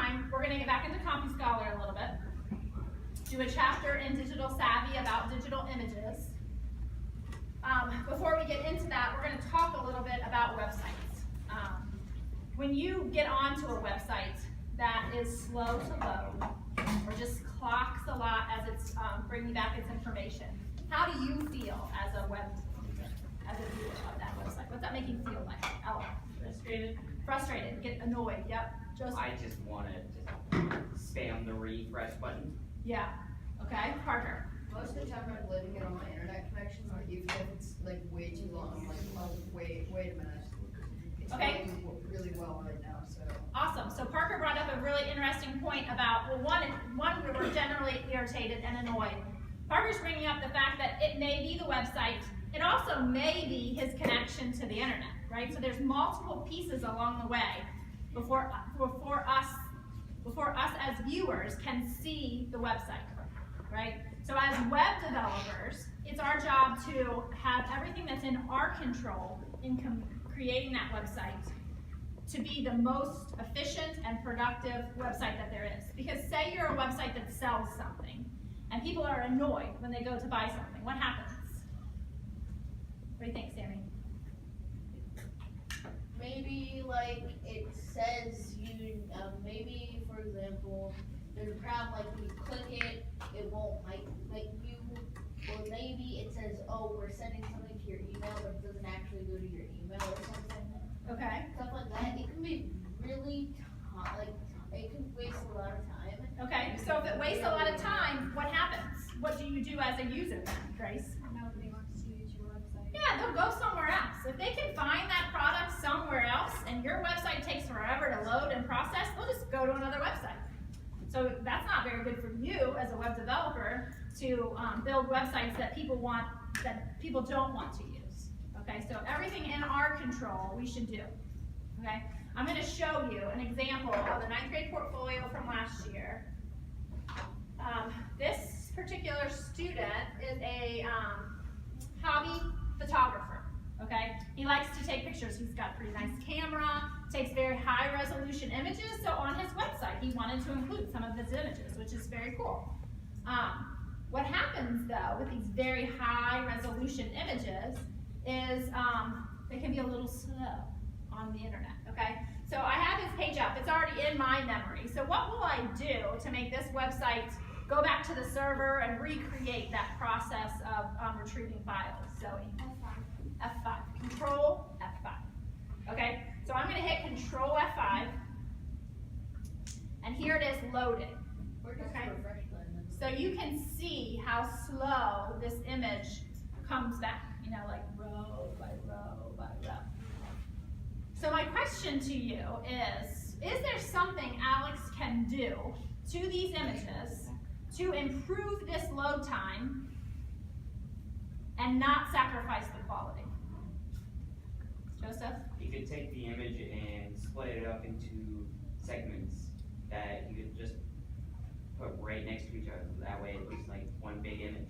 time, we're going to get back into CompuScholar a little bit. Do a chapter in Digital Savvy about digital images. Before we get into that, we're going to talk a little bit about websites. When you get onto a website that is slow to load, or just clocks a lot as it's bringing back its information, how do you feel as a viewer of that website? What's that make you feel like? Ella? Frustrated. Frustrated, get annoyed, yep. Joseph? I just want to spam the refresh button. Yeah, okay. Parker? Most of the time I'm leaving it on my internet connection, but even if it's like way too long, I'm like, oh, wait a minute. It's Okay. working really well right now, so. Awesome. So Parker brought up a really interesting point about, well, one we're generally irritated and annoyed. Parker's bringing up the fact that it may be the website. It also may be his connection to the internet, right? So there's multiple pieces along the way before us as viewers can see the website, right? So as web developers, it's our job to have everything that's in our control in creating that website to be the most efficient and productive website that there is. Because say you're a website that sells something and people are annoyed when they go to buy something, what happens? What do you think, Sammy? Maybe like it says maybe for example, there's a problem like when you click it, it won't like you, or maybe it says, oh, we're sending something to your email, but it doesn't actually go to your email or something. Okay. Stuff like that. It can be really it can waste a lot of time. Okay, so if it wastes a lot of time, what happens? What do you do as a user then, Grace? Nobody wants to use your website. Yeah, they'll go somewhere else. If they can find that product somewhere else and your website takes forever to load and process, they'll just go to another website. So that's not very good for you as a web developer to build websites that people don't want to use. Okay, so everything in our control we should do. Okay, I'm going to show you an example of the 9th grade portfolio from last year. This particular student is a hobby photographer. Okay, he likes to take pictures. He's got a pretty nice camera, takes very high resolution images. So on his website, he wanted to include some of his images, which is very cool. What happens though with these very high resolution images is they can be a little slow on the internet. Okay, so I have his page up. It's already in my memory. So what will I do to make this website go back to the server and recreate that process of retrieving files? Zoe? F5. Control F5. Okay, so I'm going to hit Control F5, and here it is loading. Okay. So you can see how slow this image comes back, you know, like row by row by row. So my question to you is there something Alex can do to these images to improve this load time and not sacrifice the quality? Joseph? You could take the image and split it up into segments that you could just put right next to each other. That way it looks like one big image.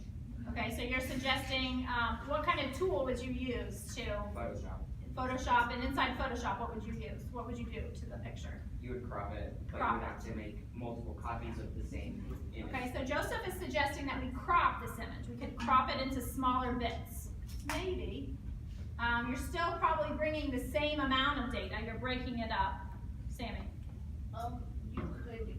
Okay, so you're suggesting, what kind of tool would you use to? Photoshop. Photoshop, and inside Photoshop, what would you use? What would you do to the picture? You would crop it, but Crop you would have to make multiple copies of the same image. Okay, so Joseph is suggesting that we crop this image. We could crop it into smaller bits. Maybe. You're still probably bringing the same amount of data. You're breaking it up. Sammy? You could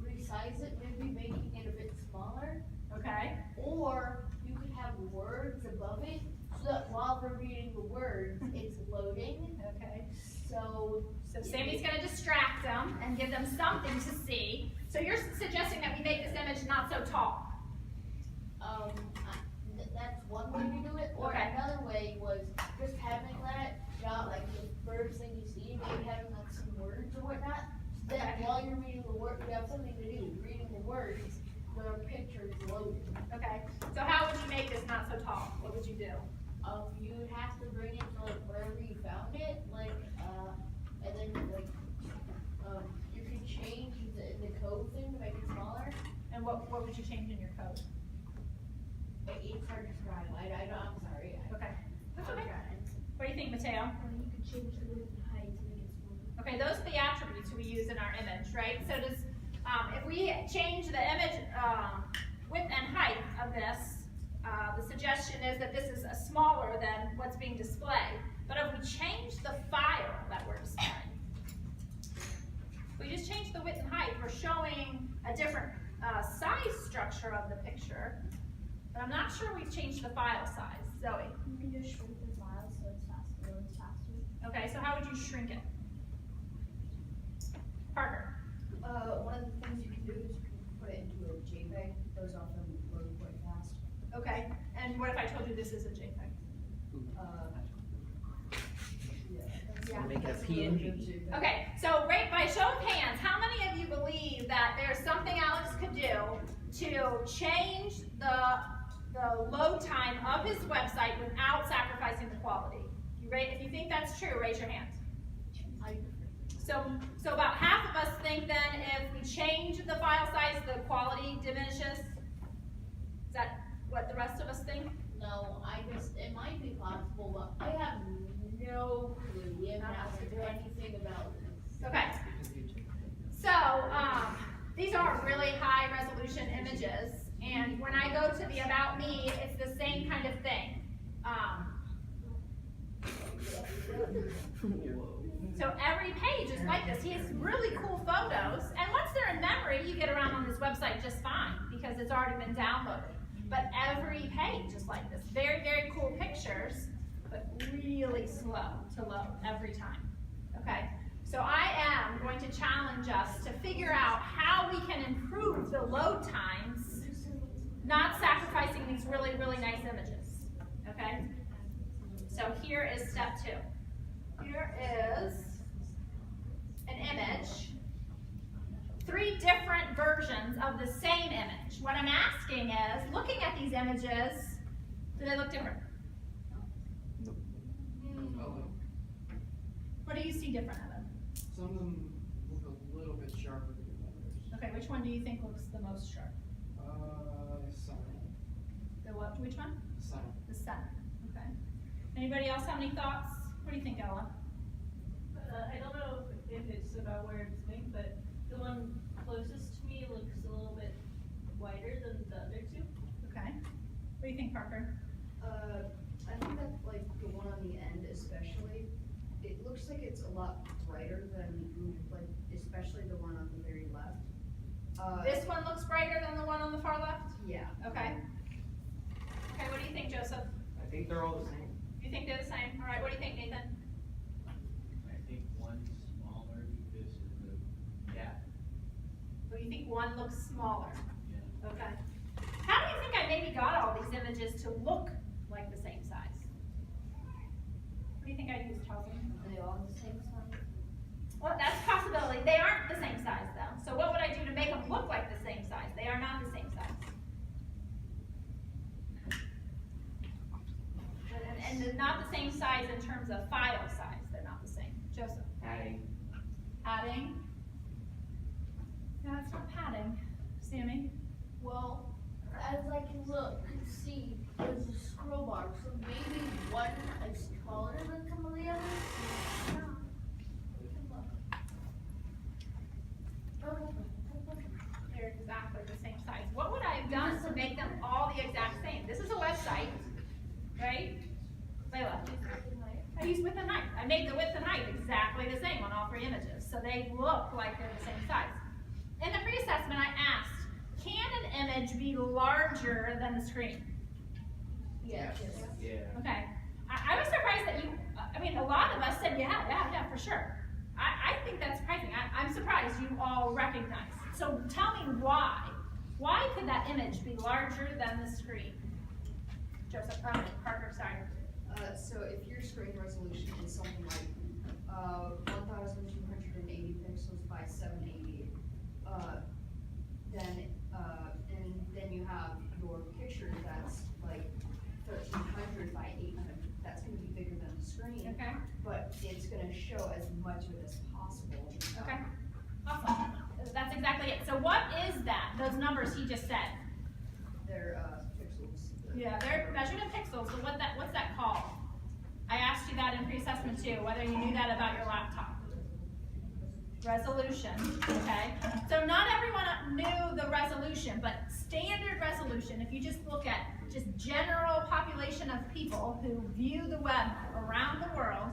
resize it, maybe making it a bit smaller. Okay. Or you could have words above it, so that while we're reading the words, it's loading. Okay. So Sammy's going to distract them and give them something to see. So you're suggesting that we make this image not so tall. that's one way to do it. Or Okay. another way was just having that, not like the first thing you see, maybe having like some words or whatnot. So that Okay. while you're reading the word, you have something to do. Reading the words, the picture is loading. Okay. So how would you make this not so tall? What would you do? You would have to bring it to like wherever you found it, like, and then like, you can change the code thing to make it smaller. And what would you change in your code? It's hard to describe. I'm sorry. Okay. That's okay. What do you think, Mateo? You could change the width and height to make it smaller. Okay, those are the attributes we use in our image, right? So does, if we change the image width and height of this, the suggestion is that this is smaller than what's being displayed. But if we change the file that we're displaying, we just change the width and height, we're showing a different size structure of the picture, but I'm not sure we've changed the file size. Zoe? You can just shrink the file so it's faster, loads faster. Okay, so how would you shrink it? Parker? One of the things you can do is you can put it into a JPEG. Those often load quite fast. Okay, and what if I told you this is a JPEG? Yeah. Make it a That's really PNG. good JPEG. Okay, so right by show of hands, how many of you believe that there's something Alex could do to change the load time of his website without sacrificing the quality? If you think that's true, raise your hand. So about half of us think then if we change the file size, the quality diminishes. Is that what the rest of us think? No, it might be possible, but I have no clue. We haven't asked her anything about this. Okay. So, these are really high resolution images, and when I go to the About Me, it's the same kind of thing. So every page is like this. He has really cool photos, and once they're in memory, you get around on his website just fine, because it's already been downloaded. But every page is like this. Very, very cool pictures, but really slow to load every time, okay? So I am going to challenge us to figure out how we can improve the load times, not sacrificing these really, really nice images, okay? So here is step 2. Here is an image, 3 different versions of the same image. What I'm asking is, looking at these images, do they look different? What do you see different of them? Some of them look a little bit sharper than others. Okay, which one do you think looks the most sharp? Some. The what? Which one? Some. The center. Okay. Anybody else have any thoughts? What do you think, Ella? I don't know if it's about where it's made, but the one closest to me looks a little bit wider than the other 2. Okay. What do you think, Parker? I think that like the one on the end especially, it looks like it's a lot brighter than like especially the one on the very left. This one looks brighter than the one on the far left? Yeah. Okay. Okay, what do you think, Joseph? I think they're all the same. You think they're the same? All right, what do you think, Nathan? I think one's smaller because of the gap. Well, you think one looks smaller? Yeah. Okay. How do you think I maybe got all these images to look like the same size? What do you think I used, Chelsea? Are they all the same size? Well, that's a possibility. They aren't the same size, though. So what would I do to make them look like the same size? They are not the same size. And they're not the same size in terms of file size. They're not the same. Joseph? Padding. Padding? No, it's not padding. Sammy? Well, as I can look and see, there's a scroll bar, so maybe one is taller than some of the others. We can look. They're exactly the same size. What would I have done to make them all the exact same? This is a website, right? Layla? I used width and height. I made the width and height exactly the same on all 3 images, so they look like they're the same size. In the pre-assessment, I asked, can an image be larger than the screen? Yes. Yeah. Okay. I was surprised that you, I mean, a lot of us said, yeah, for sure. I think that's surprising. I'm surprised you all recognize. So tell me why. Why could that image be larger than the screen? Joseph, Parker, sorry. So if your screen resolution is something like 1,280 pixels by 780, then you have your picture that's like 1,300 by 800. That's going to be bigger than the screen, Okay. but it's going to show as much of it as possible. Okay. Awesome. That's exactly it. So what is that? Those numbers he just said. They're pixels. Yeah, they're measured in pixels. So what's that called? I asked you that in pre-assessment too, whether you knew that about your laptop. resolution, okay? So not everyone knew the resolution, but standard resolution, if you just look at just general population of people who view the web around the world,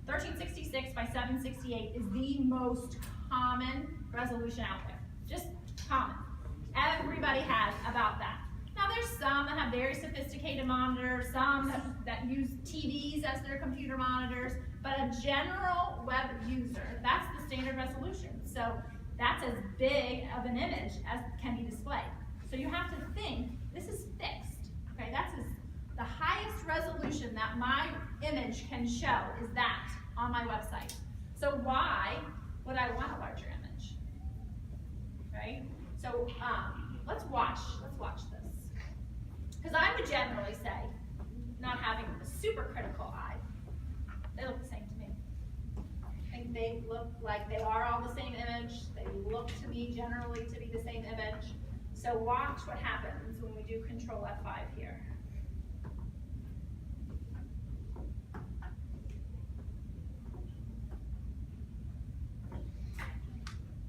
1366 by 768 is the most common resolution out there. Just common. Everybody has about that. Now there's some that have very sophisticated monitors, some that use TVs as their computer monitors, but a general web user, that's the standard resolution. So that's as big of an image as can be displayed. So you have to think, this is fixed, okay? That's the highest resolution that my image can show is that on my website. So why would I want a larger image, right? So let's watch this. Because I would generally say, not having a super critical eye, they look the same to me. I think they look like they are all the same image. They look to me generally to be the same image. So watch what happens when we do Control F5 here.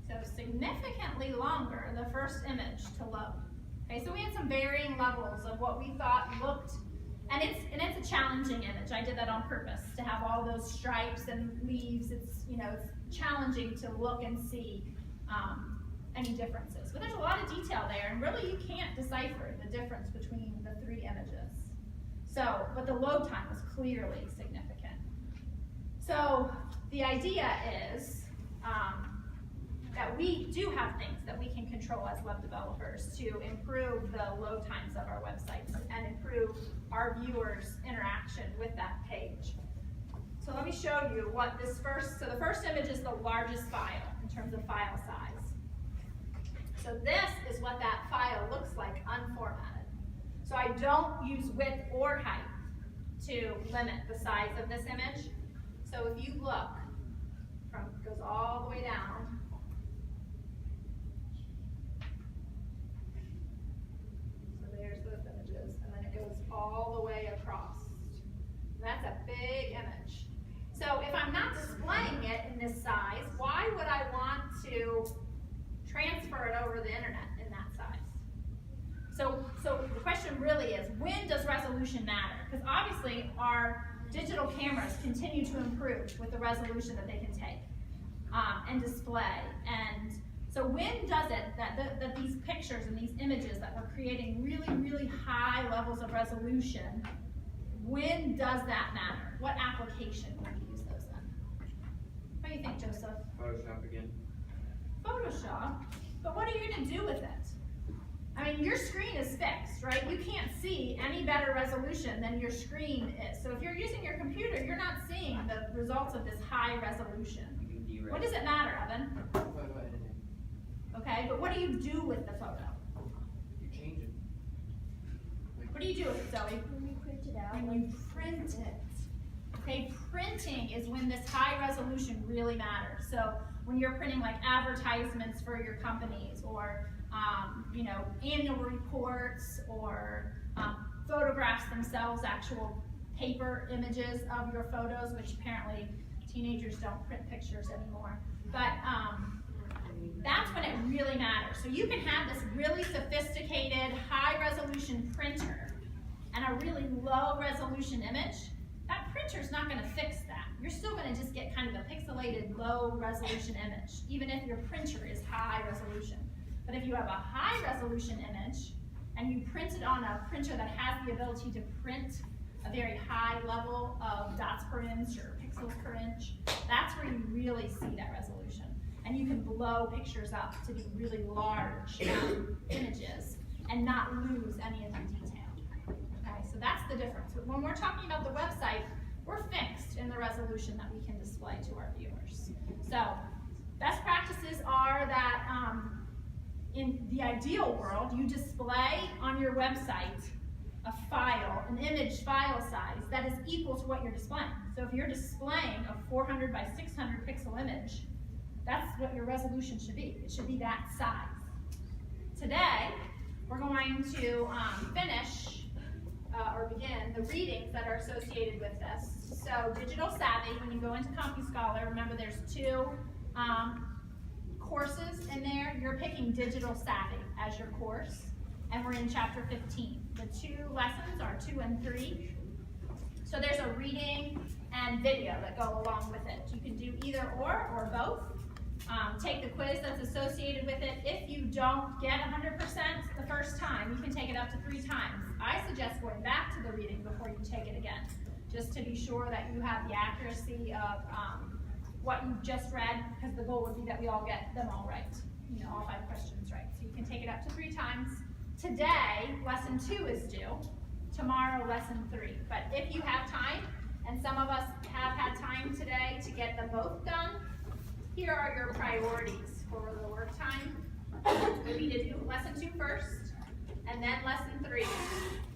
So significantly longer, the first image to load. Okay, so we had some varying levels of what we thought looked, and it's a challenging image. I did that on purpose to have all those stripes and leaves. It's challenging to look and see any differences. But there's a lot of detail there, and really you can't decipher the difference between the three images. So, but the load time was clearly significant. So the idea is that we do have things that we can control as web developers to improve the load times of our websites and improve our viewers' interaction with that page. So let me show you what this so the first image is the largest file in terms of file size. So this is what that file looks like unformatted. So I don't use width or height to limit the size of this image. So if you look, it goes all the way down. There's those images, and then it goes all the way across. And that's a big image. So if I'm not displaying it in this size, why would I want to transfer it over the internet in that size? So the question really is, when does resolution matter? Because obviously our digital cameras continue to improve with the resolution that they can take and display. And so when does it, that these pictures and these images that we're creating really, really high levels of resolution, when does that matter? What application would we use those in? What do you think, Joseph? Photoshop again. Photoshop? But what are you going to do with it? I mean, your screen is fixed, right? You can't see any better resolution than your screen is. So if you're using your computer, you're not seeing the results of this high resolution. What does it matter, Evan? Photo editing. Okay, but what do you do with the photo? You change it. What do you do with it, Zoe? When we print it out. When you print it. Okay, printing is when this high resolution really matters. So when you're printing like advertisements for your companies, or annual reports, or photographs themselves, actual paper images of your photos, which apparently teenagers don't print pictures anymore. But that's when it really matters. So you can have this really sophisticated, high-resolution printer and a really low-resolution image. That printer's not going to fix that. You're still going to just get kind of a pixelated, low-resolution image, even if your printer is high-resolution. But if you have a high-resolution image and you print it on a printer that has the ability to print a very high level of dots per inch or pixels per inch, that's where you really see that resolution. And you can blow pictures up to be really large images and not lose any of the detail. Okay, so that's the difference. But when we're talking about the website, we're fixed in the resolution that we can display to our viewers. So best practices are that in the ideal world, you display on your website a file, an image file size that is equal to what you're displaying. So if you're displaying a 400 by 600 pixel image, that's what your resolution should be. It should be that size. Today, we're going to finish or begin the readings that are associated with this. So digital savvy, when you go into CompuScholar, remember there's two courses in there, you're picking digital savvy as your course, and we're in chapter 15. The 2 lessons are 2 and 3. So there's a reading and video that go along with it. You can do either or both. Take the quiz that's associated with it. If you don't get 100% the first time, you can take it up to 3 times. I suggest going back to the reading before you take it again, just to be sure that you have the accuracy of what you just read, because the goal would be that we all get them all right, you know, all 5 questions right. So you can take it up to 3 times. Today, lesson 2 is due. Tomorrow, lesson 3. But if you have time, and some of us have had time today to get them both done, here are your priorities for the work time. Would be to do lesson 2 first, and then lesson 3.